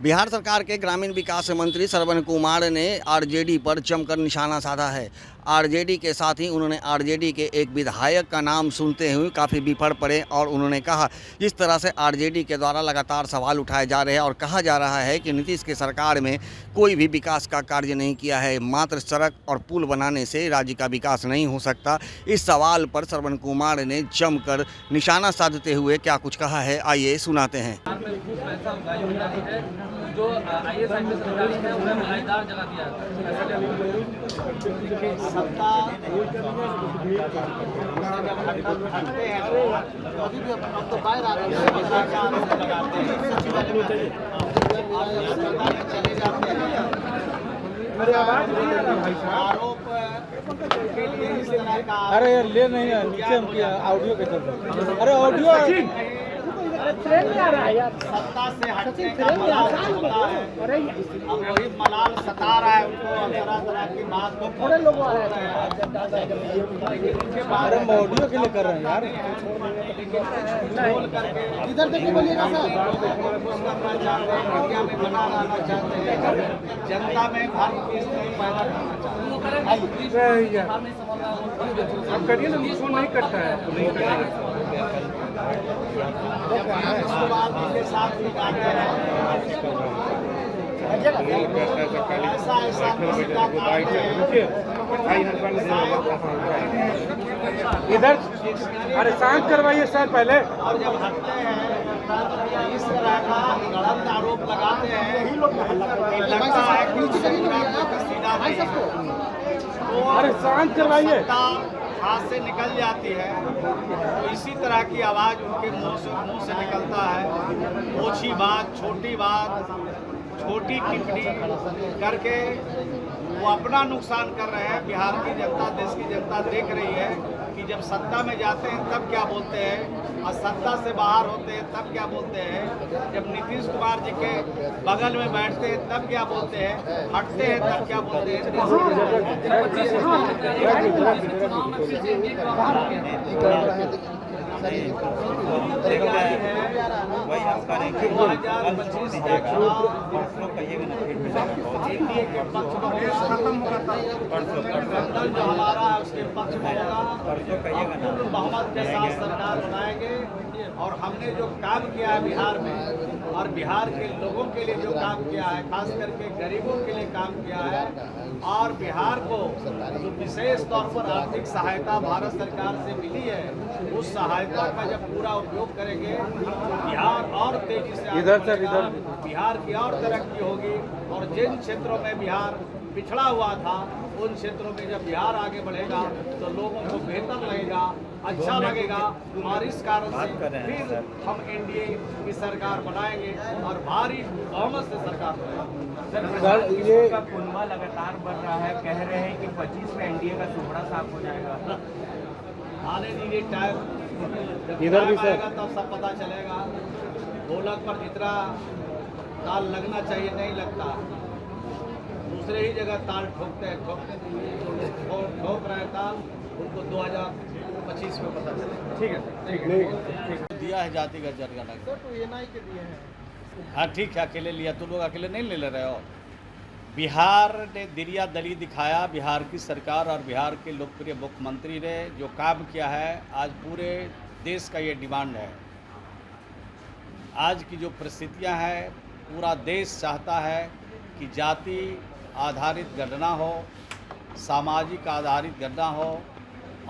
बिहार सरकार के ग्रामीण विकास मंत्री श्रवण कुमार ने आरजेडी पर जमकर निशाना साधा है। आरजेडी के साथ ही उन्होंने आरजेडी के एक विधायक का नाम सुनते हुए काफ़ी विफल पड़े और उन्होंने कहा जिस तरह से आरजेडी के द्वारा लगातार सवाल उठाए जा रहे हैं और कहा जा रहा है कि नीतीश की सरकार में कोई भी विकास का कार्य नहीं किया है, मात्र सड़क और पुल बनाने से राज्य का विकास नहीं हो सकता। इस सवाल पर श्रवण कुमार ने जमकर निशाना साधते हुए क्या कुछ कहा है, आइए सुनाते हैं। जो आईएएस सरकार है उन्हें मलाईदार जगह दिया सत्ता हटते हैं अभी भी अब तो बाहर आ रहे हैं लगाते हैं चले जाते हैं। आरोप के लिए इस तरह का अरे यार ले नहीं है नीचे हम किया ऑडियो के चलते। अरे ऑडियो ट्रेन में आ रहा है यार, सत्ता से हटने का मलाल होता है। अब वही मलाल सता रहा है उनको, तरह तरह की बात को थोड़े लोग आ रहे हैं। अरे हम ऑडियो के लिए कर रहे हैं यार। बोल करके इधर देखिए बोलिएगा सर, मीडिया में बना लाना चाहते हैं, जनता में भ्रम की स्थिति पैदा करना चाहते हैं। आप करिए ना, फोन नहीं कटता है। के साथ निकालते हैं ऐसा ऐसा इधर अरे शांत करवाइए सर पहले। और जब हटते हैं इस तरह का गलत आरोप लगाते हैं, लगता है कि सीधा अरे शांत करवाइए। हाथ से निकल जाती है तो इसी तरह की आवाज़ उनके मुंह से निकलता है। ओछी बात, छोटी टिप्पणी करके वो अपना नुकसान कर रहे हैं। बिहार की जनता, देश की जनता देख रही है कि जब सत्ता में जाते हैं तब क्या बोलते हैं और सत्ता से बाहर होते हैं तब क्या बोलते हैं। जब नीतीश कुमार जी के बगल में बैठते हैं तब क्या बोलते हैं, हटते हैं तब क्या बोलते हैं। 2025 के पक्ष में खत्म होगा जो हमारा उसके पक्ष में होगा, बहुमत के साथ सरकार बनाएंगे। और हमने जो काम किया है बिहार में और बिहार के लोगों के लिए जो काम किया है, खास करके गरीबों के लिए काम किया है, और बिहार को जो विशेष तौर पर आर्थिक सहायता भारत सरकार से मिली है, उस सहायता का जब पूरा उपयोग करेंगे बिहार और तेजी से बिहार की और तरक्की होगी। और जिन क्षेत्रों में बिहार पिछड़ा हुआ था उन क्षेत्रों में जब बिहार आगे बढ़ेगा तो लोगों को बेहतर लगेगा, अच्छा लगेगा। और इस कारण से फिर हम एनडीए की सरकार बनाएंगे और भारी बहुमत से सरकार बनाएंगे। ये का कुनबा लगातार बढ़ रहा है, कह रहे हैं कि 25 में एनडीए का टुकड़ा साफ हो जाएगा। आने दीजिए टाइम, इधर भी सर तब सब पता चलेगा। ढोलक पर जितना ताल लगना चाहिए नहीं लगता, दूसरे ही जगह ताल ठोकते हैं, ठोक रहे हैं ताल, उनको 2025 में पता चलेगा। ठीक है, ठीक है। दिया है जातिगत जनगणना तो एनआई के दिए हैं। हाँ ठीक है, अकेले लिया तो लोग अकेले नहीं ले रहे हो। बिहार ने दिरिया दली दिखाया। बिहार की सरकार और बिहार के लोकप्रिय मुख्यमंत्री ने जो काम किया है, आज पूरे देश का ये डिमांड है। आज की जो परिस्थितियां हैं, पूरा देश चाहता है कि जाति आधारित गणना हो, सामाजिक आधारित गणना हो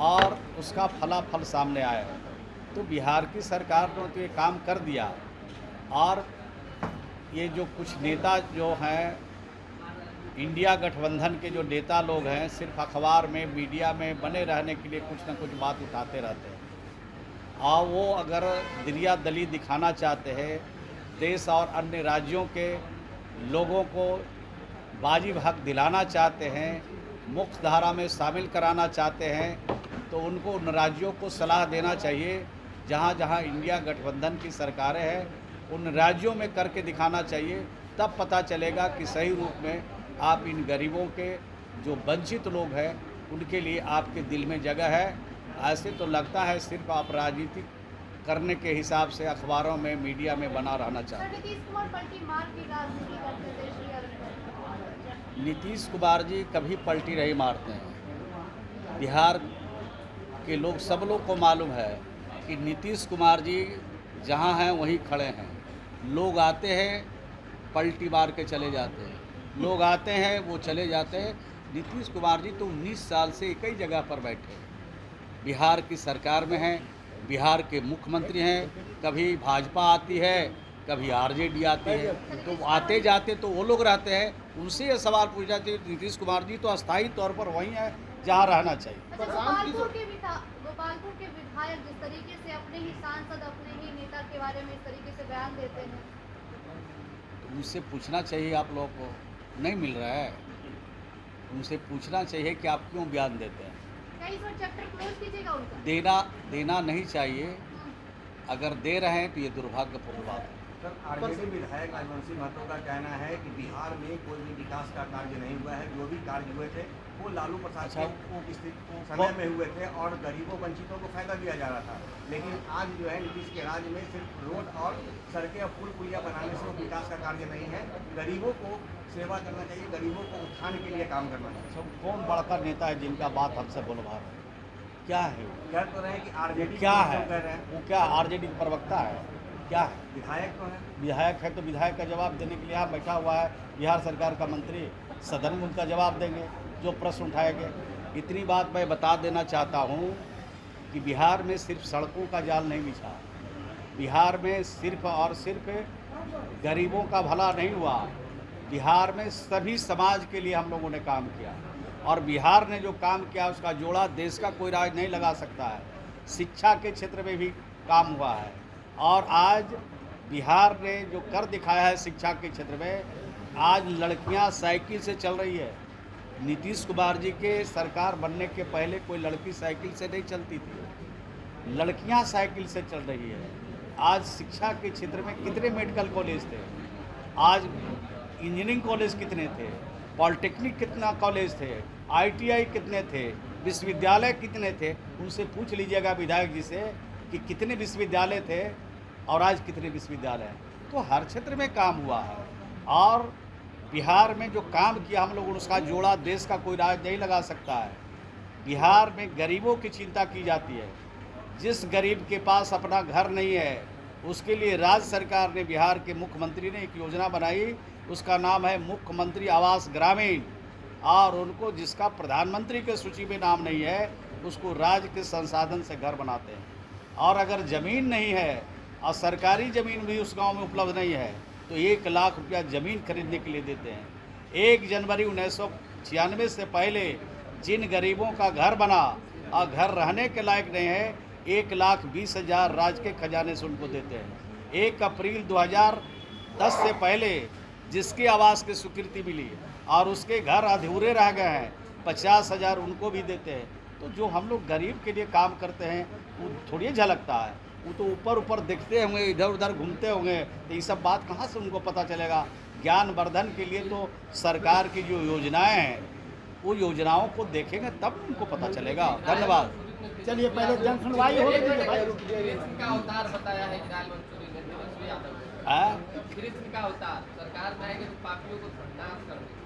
और उसका फलाफल सामने आए। तो बिहार की सरकार ने तो ये काम कर दिया। और ये जो कुछ नेता जो हैं, इंडिया गठबंधन के जो नेता लोग हैं, सिर्फ अखबार में, मीडिया में बने रहने के लिए कुछ ना कुछ बात उठाते रहते हैं। और वो अगर दिरिया दली दिखाना चाहते हैं, देश और अन्य राज्यों के लोगों को वाजिब हक दिलाना चाहते हैं, मुख्य धारा में शामिल कराना चाहते हैं, तो उनको उन राज्यों को सलाह देना चाहिए जहाँ जहाँ इंडिया गठबंधन की सरकारें हैं, उन राज्यों में करके दिखाना चाहिए। तब पता चलेगा कि सही रूप में आप इन गरीबों के जो वंचित लोग हैं उनके लिए आपके दिल में जगह है। ऐसे तो लगता है सिर्फ आप राजनीतिक करने के हिसाब से अखबारों में, मीडिया में बना रहना चाहते हैं। नीतीश कुमार पलटी मार की राजनीति करते थे श्री अरविंद। नीतीश कुमार जी कभी पलटी नहीं मारते हैं। बिहार के लोग, सब लोग को मालूम है कि नीतीश कुमार जी जहाँ हैं वहीं खड़े हैं। लोग आते हैं, पलटी मार के चले जाते हैं, लोग आते हैं, वो चले जाते हैं। नीतीश कुमार जी तो 19 साल से एक ही जगह पर बैठे हैं। बिहार की सरकार में हैं, बिहार के मुख्यमंत्री हैं। कभी भाजपा आती है, कभी आरजेडी आती है, तो आते जाते तो वो लोग रहते हैं। उनसे ये सवाल पूछा चाहिए, नीतीश कुमार जी तो अस्थायी तौर पर वहीं है जहाँ रहना चाहिए। अच्छा, गोपालपुर के विधायक जिस तरीके से अपने ही सांसद, अपने ही नेता के बारे में इस तरीके से बयान देते हैं, तो उनसे पूछना चाहिए आप लोगों को, नहीं मिल रहा है। उनसे पूछना चाहिए कि आप क्यों बयान देते हैं। क्या इस बार चैप्टर क्लोज कीजिएगा उनका? देना नहीं चाहिए। अगर दे रहे हैं तो ये दुर्भाग्यपूर्ण बात है। सर, आरजेडी विधायक राजवंशी महतो का कहना है कि बिहार में कोई भी विकास का कार्य नहीं हुआ है। जो भी कार्य हुए थे वो लालू प्रसाद के समय में हुए थे और गरीबों वंचितों को फायदा दिया जा रहा था। लेकिन आज जो है नीतीश के राज्य में सिर्फ रोड और सड़कें और पुल पुलिया बनाने से वो विकास का कार्य नहीं है। गरीबों को सेवा करना चाहिए, गरीबों को उत्थान के लिए काम करना चाहिए। सब कौन बड़का नेता है जिनका बात हमसे बोलवा रहे हैं? क्या है वो? कह तो रहे हैं कि आरजेडी क्या है कह रहे हैं, वो? क्या आरजेडी का प्रवक्ता है? क्या है? विधायक तो है। विधायक है तो विधायक का जवाब देने के लिए यहाँ बैठा हुआ है बिहार सरकार का मंत्री। सदन में उनका जवाब देंगे जो प्रश्न उठाएंगे। इतनी बात मैं बता देना चाहता हूँ कि बिहार में सिर्फ सड़कों का जाल नहीं बिछा। बिहार में सिर्फ और सिर्फ गरीबों का भला नहीं हुआ। बिहार में सभी समाज के लिए हम लोगों ने काम किया और बिहार ने जो काम किया उसका जोड़ा देश का कोई राज नहीं लगा सकता है। शिक्षा के क्षेत्र में भी काम हुआ है और आज बिहार ने जो कर दिखाया है शिक्षा के क्षेत्र में, आज लड़कियां साइकिल से चल रही है। नीतीश कुमार जी के सरकार बनने के पहले कोई लड़की साइकिल से नहीं चलती थी, लड़कियां साइकिल से चल रही है। आज शिक्षा के क्षेत्र में कितने मेडिकल कॉलेज थे, आज इंजीनियरिंग कॉलेज कितने थे, पॉलिटेक्निक कितना कॉलेज थे, ITI कितने थे, विश्वविद्यालय कितने थे। उनसे पूछ लीजिएगा विधायक जी से कि कितने विश्वविद्यालय थे और आज कितने विश्वविद्यालय हैं। तो हर क्षेत्र में काम हुआ है और बिहार में जो काम किया हम लोगों ने उसका जोड़ा देश का कोई राज नहीं लगा सकता है। बिहार में गरीबों की चिंता की जाती है। जिस गरीब के पास अपना घर नहीं है उसके लिए राज्य सरकार ने, बिहार के मुख्यमंत्री ने एक योजना बनाई, उसका नाम है मुख्यमंत्री आवास ग्रामीण। और उनको जिसका प्रधानमंत्री के सूची में नाम नहीं है उसको राज्य के संसाधन से घर बनाते हैं। और अगर ज़मीन नहीं है और सरकारी ज़मीन भी उस गांव में उपलब्ध नहीं है तो 1 लाख रुपया ज़मीन खरीदने के लिए देते हैं। 1 जनवरी 1996 से पहले जिन गरीबों का घर बना और घर रहने के लायक नहीं है, 1,20,000 राज्य के खजाने से उनको देते हैं। 1 अप्रैल 2010 से पहले जिसके आवास की स्वीकृति मिली और उसके घर अधूरे रह गए हैं, 50,000 उनको भी देते हैं। तो जो हम लोग गरीब के लिए काम करते हैं वो थोड़ी झलकता है, वो तो ऊपर ऊपर देखते होंगे, इधर उधर घूमते होंगे, तो ये सब बात कहाँ से उनको पता चलेगा। ज्ञानवर्धन के लिए तो सरकार की जो योजनाएं हैं वो योजनाओं को देखेंगे तब उनको पता चलेगा। धन्यवाद। चलिए पहले जन सुनवाई हो रही है भाई। का अवतार बताया है हिराल मंसूरी ने तेजस्वी यादव है कृष्ण का अवतार सरकार में आएगी तो पापियों को नाश कर देगी।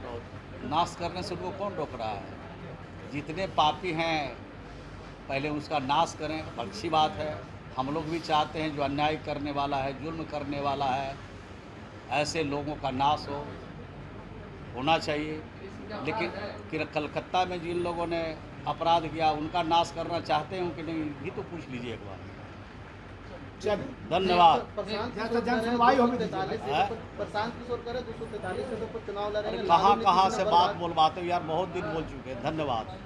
तो नाश करने से उनको कौन रोक रहा है? जितने पापी हैं पहले उसका नाश करें, अच्छी बात है। हम लोग भी चाहते हैं जो अन्याय करने वाला है, जुल्म करने वाला है, ऐसे लोगों का नाश होना चाहिए। लेकिन कलकत्ता में जिन लोगों ने अपराध किया उनका नाश करना चाहते हैं कि नहीं, ये तो पूछ लीजिए एक बार। धन्यवाद। जन सुनवाई होगी। प्रशांत किशोर करे 243 सीटों पर चुनाव लड़ेंगे। कहाँ से बात बोलवाते हो यार, बहुत दिन बोल चुके हैं। धन्यवाद।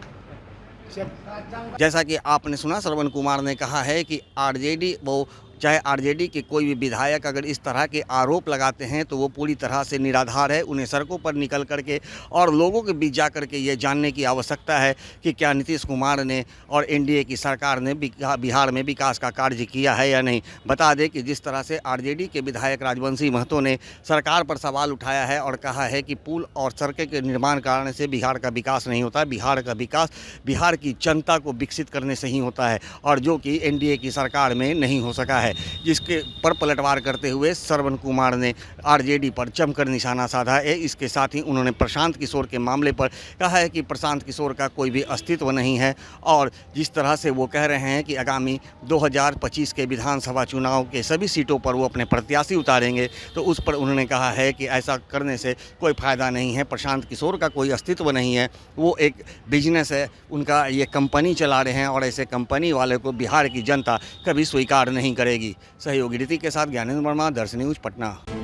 जैसा कि आपने सुना, श्रवण कुमार ने कहा है कि आरजेडी वो चाहे आरजेडी के कोई भी विधायक अगर इस तरह के आरोप लगाते हैं तो वो पूरी तरह से निराधार है। उन्हें सड़कों पर निकल करके और लोगों के बीच जा करके ये जानने की आवश्यकता है कि क्या नीतीश कुमार ने और एनडीए की सरकार ने बिहार में विकास का कार्य किया है या नहीं। बता दें कि जिस तरह से आरजेडी के विधायक राजवंशी महतो ने सरकार पर सवाल उठाया है और कहा है कि पुल और सड़कें के निर्माण कराने से बिहार का विकास नहीं होता, बिहार का विकास बिहार की जनता को विकसित करने से ही होता है, और जो कि एनडीए की सरकार में नहीं हो सका है। जिसके पर पलटवार करते हुए श्रवण कुमार ने आरजेडी पर जमकर निशाना साधा है। इसके साथ ही उन्होंने प्रशांत किशोर के मामले पर कहा है कि प्रशांत किशोर का कोई भी अस्तित्व नहीं है, और जिस तरह से वो कह रहे हैं कि आगामी 2025 के विधानसभा चुनाव के सभी सीटों पर वो अपने प्रत्याशी उतारेंगे, तो उस पर उन्होंने कहा है कि ऐसा करने से कोई फ़ायदा नहीं है। प्रशांत किशोर का कोई अस्तित्व नहीं है, वो एक बिजनेस है, उनका ये कंपनी चला रहे हैं और ऐसे कंपनी वाले को बिहार की जनता कभी स्वीकार नहीं करेगी। सहयोगी रीति के साथ ज्ञानेंद्र वर्मा, दर्शन न्यूज़, पटना।